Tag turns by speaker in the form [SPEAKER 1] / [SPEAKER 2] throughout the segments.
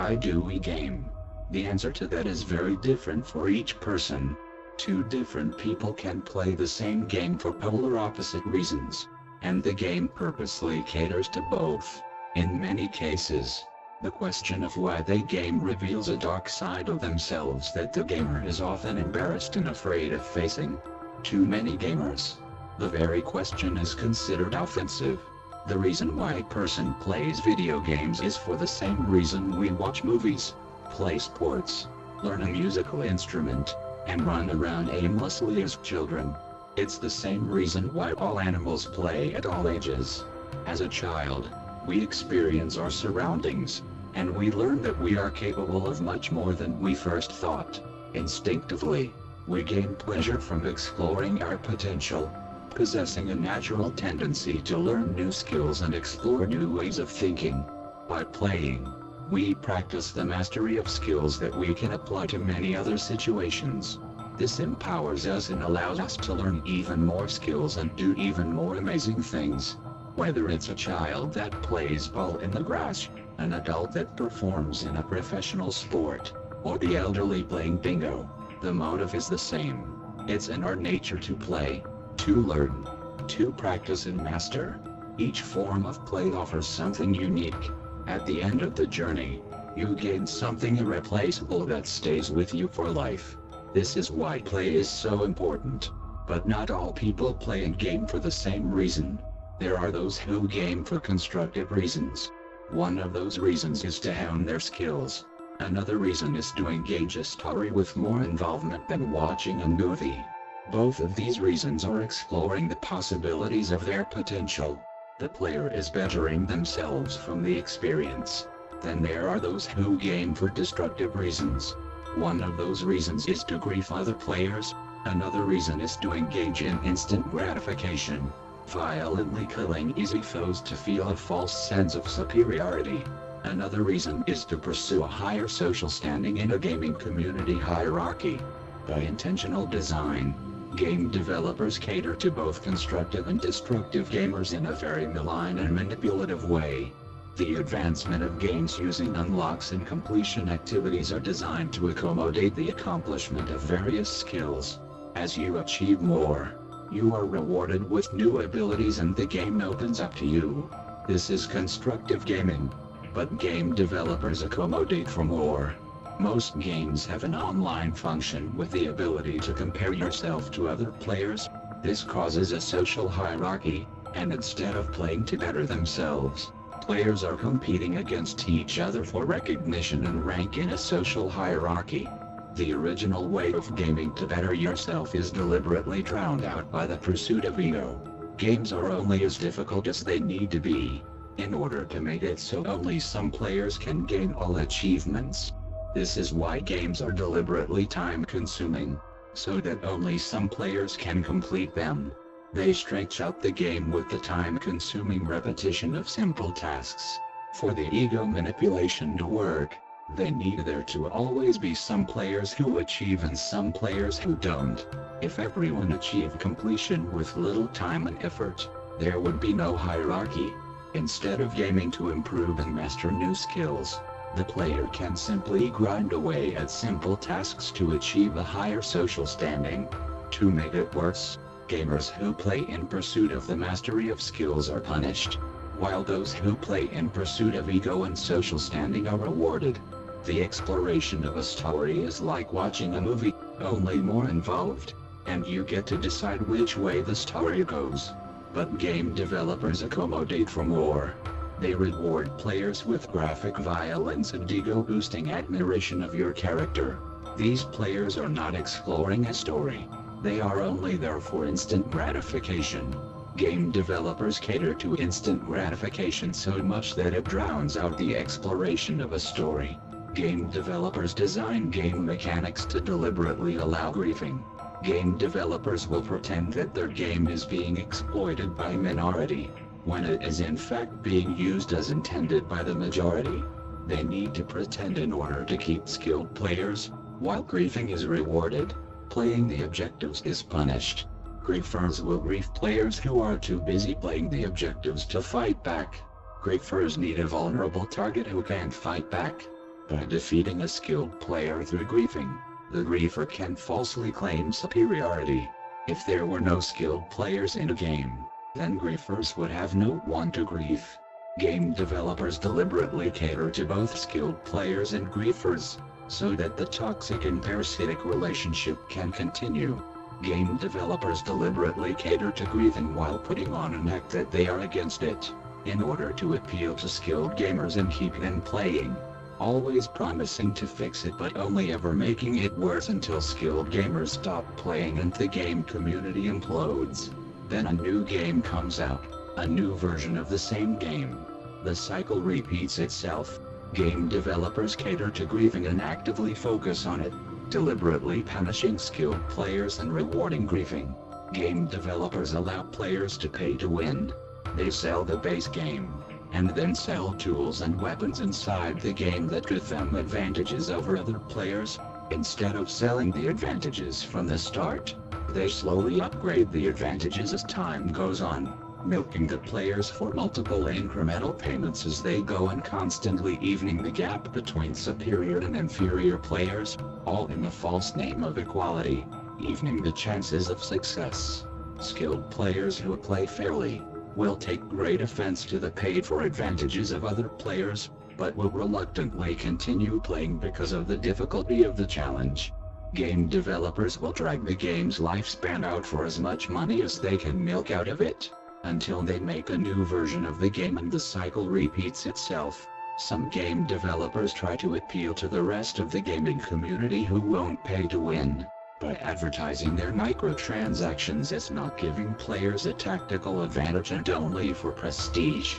[SPEAKER 1] Why do we game? The answer to that is very different for each person. Two different people can play the same game for polar opposite reasons, and the game purposely caters to both. In many cases, the question of why they game reveals a dark side of themselves that the gamer is often embarrassed and afraid of facing. Too many gamers. The very question is considered offensive. The reason why a person plays video games is for the same reason we watch movies, play sports, learn a musical instrument, and run around aimlessly as children. It's the same reason why all animals play at all ages. As a child, we experience our surroundings, and we learn that we are capable of much more than we first thought. Instinctively, we gain pleasure from exploring our potential, possessing a natural tendency to learn new skills and explore new ways of thinking. By playing, we practice the mastery of skills that we can apply to many other situations. This empowers us and allows us to learn even more skills and do even more amazing things. Whether it's a child that plays ball in the grass, an adult that performs in a professional sport, or the elderly playing bingo, the motive is the same. It's in our nature to play, to learn, to practice and master. Each form of play offers something unique. At the end of the journey, you gain something irreplaceable that stays with you for life. This is why play is so important. But not all people play and game for the same reason. There are those who game for constructive reasons. One of those reasons is to hone their skills. Another reason is to engage a story with more involvement than watching a movie. Both of these reasons are exploring the possibilities of their potential. The player is bettering themselves from the experience. Then there are those who game for destructive reasons. One of those reasons is to grief other players. Another reason is to engage in instant gratification, violently killing easy foes to feel a false sense of superiority. Another reason is to pursue a higher social standing in a gaming community hierarchy. By intentional design, game developers cater to both constructive and destructive gamers in a very malign and manipulative way. The advancement of games using unlocks and completion activities are designed to accommodate the accomplishment of various skills. As you achieve more, you are rewarded with new abilities and the game opens up to you. This is constructive gaming. But game developers accommodate for more. Most games have an online function with the ability to compare yourself to other players. This causes a social hierarchy, and instead of playing to better themselves, players are competing against each other for recognition and rank in a social hierarchy. The original way of gaming to better yourself is deliberately drowned out by the pursuit of ego. Games are only as difficult as they need to be, in order to make it so only some players can gain all achievements. This is why games are deliberately time-consuming, so that only some players can complete them. They stretch out the game with the time-consuming repetition of simple tasks. For the ego manipulation to work, they need there to always be some players who achieve and some players who don't. If everyone achieved completion with little time and effort, there would be no hierarchy. Instead of gaming to improve and master new skills, the player can simply grind away at simple tasks to achieve a higher social standing. To make it worse, gamers who play in pursuit of the mastery of skills are punished, while those who play in pursuit of ego and social standing are rewarded. The exploration of a story is like watching a movie, only more involved, and you get to decide which way the story goes. But game developers accommodate for more. They reward players with graphic violence and ego-boosting admiration of your character. These players are not exploring a story. They are only there for instant gratification. Game developers cater to instant gratification so much that it drowns out the exploration of a story. Game developers design game mechanics to deliberately allow griefing. Game developers will pretend that their game is being exploited by a minority, when it is in fact being used as intended by the majority. They need to pretend in order to keep skilled players, while griefing is rewarded. Playing the objectives is punished. Griefers will grief players who are too busy playing the objectives to fight back. Griefers need a vulnerable target who can't fight back. By defeating a skilled player through griefing, the griefer can falsely claim superiority. If there were no skilled players in a game, then griefers would have no one to grief. Game developers deliberately cater to both skilled players and griefers, so that the toxic and parasitic relationship can continue. Game developers deliberately cater to griefing while putting on an act that they are against it, in order to appeal to skilled gamers and keep them playing. Always promising to fix it but only ever making it worse until skilled gamers stop playing and the game community implodes. Then a new game comes out, a new version of the same game. The cycle repeats itself. Game developers cater to griefing and actively focus on it, deliberately punishing skilled players and rewarding griefing. Game developers allow players to pay to win. They sell the base game, and then sell tools and weapons inside the game that give them advantages over other players. Instead of selling the advantages from the start, they slowly upgrade the advantages as time goes on, milking the players for multiple incremental payments as they go and constantly evening the gap between superior and inferior players, all in the false name of equality, evening the chances of success. Skilled players who play fairly will take great offense to the paid-for advantages of other players, but will reluctantly continue playing because of the difficulty of the challenge. Game developers will drag the game's lifespan out for as much money as they can milk out of it, until they make a new version of the game and the cycle repeats itself. Some game developers try to appeal to the rest of the gaming community who won't pay to win, by advertising their microtransactions as not giving players a tactical advantage and only for prestige.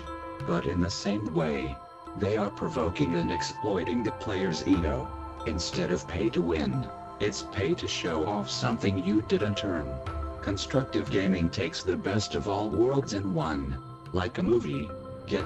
[SPEAKER 1] But in the same way, they are provoking and exploiting the player's ego. Instead of pay to win, it's pay to show off something you didn't earn. Constructive gaming takes the best of all worlds in one. Like a movie,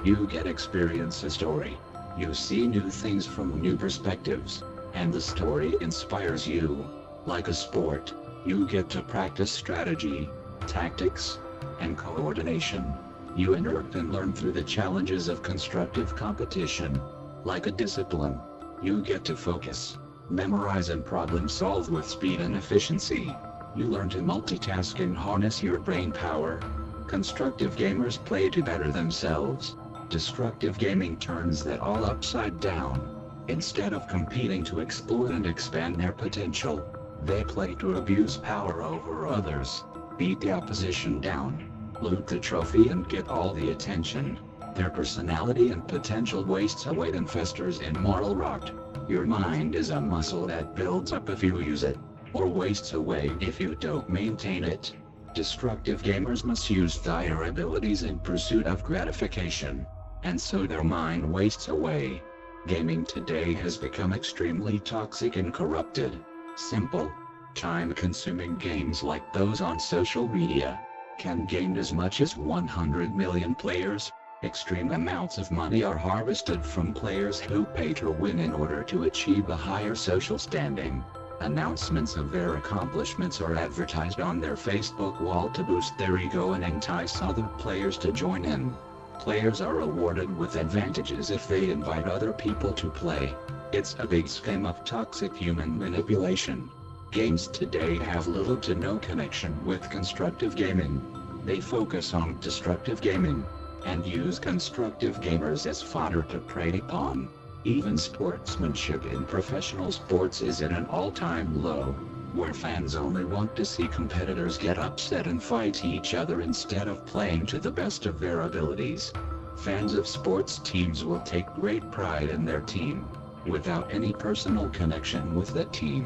[SPEAKER 1] you get experience a story. You see new things from new perspectives, and the story inspires you. Like a sport, you get to practice strategy, tactics, and coordination. You interact and learn through the challenges of constructive competition. Like a discipline, you get to focus, memorize and problem solve with speed and efficiency. You learn to multitask and harness your brain power. Constructive gamers play to better themselves. Destructive gaming turns that all upside down. Instead of competing to explore and expand their potential, they play to abuse power over others, beat the opposition down, loot the trophy and get all the attention. Their personality and potential wastes away and festers in moral rot. Your mind is a muscle that builds up if you use it, or wastes away if you don't maintain it. Destructive gamers misuse their abilities in pursuit of gratification, and so their mind wastes away. Gaming today has become extremely toxic and corrupted. Simple, time-consuming games like those on social media can gain as much as 100 million players. Extreme amounts of money are harvested from players who pay to win in order to achieve a higher social standing. Announcements of their accomplishments are advertised on their Facebook wall to boost their ego and entice other players to join in. Players are rewarded with advantages if they invite other people to play. It's a big scheme of toxic human manipulation. Games today have little to no connection with constructive gaming. They focus on destructive gaming, and use constructive gamers as fodder to prey upon. Even sportsmanship in professional sports is at an all-time low, where fans only want to see competitors get upset and fight each other instead of playing to the best of their abilities. Fans of sports teams will take great pride in their team, without any personal connection with the team.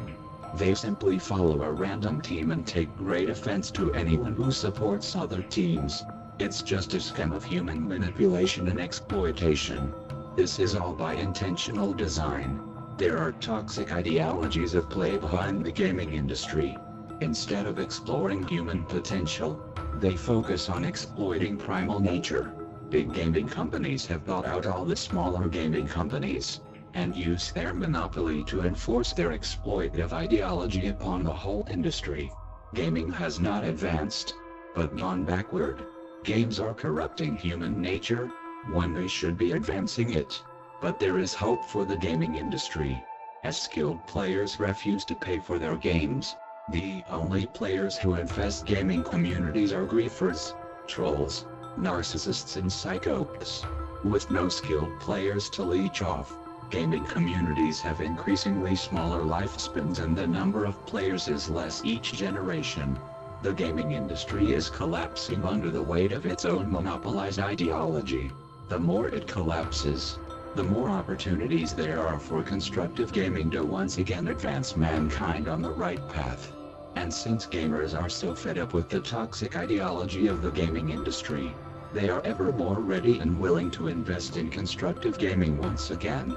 [SPEAKER 1] They simply follow a random team and take great offense to anyone who supports other teams. It's just a scheme of human manipulation and exploitation. This is all by intentional design. There are toxic ideologies at play behind the gaming industry. Instead of exploring human potential, they focus on exploiting primal nature. Big gaming companies have bought out all the smaller gaming companies, and use their monopoly to enforce their exploitative ideology upon the whole industry. Gaming has not advanced, but gone backward. Games are corrupting human nature, when they should be advancing it. But there is hope for the gaming industry. As skilled players refuse to pay for their games, the only players who infest gaming communities are griefers, trolls, narcissists and psychopaths. With no skilled players to leech off, gaming communities have increasingly smaller lifespans and the number of players is less each generation. The gaming industry is collapsing under the weight of its own monopolized ideology. The more it collapses, the more opportunities there are for constructive gaming to once again advance mankind on the right path. And since gamers are so fed up with the toxic ideology of the gaming industry, they are ever more ready and willing to invest in constructive gaming once again.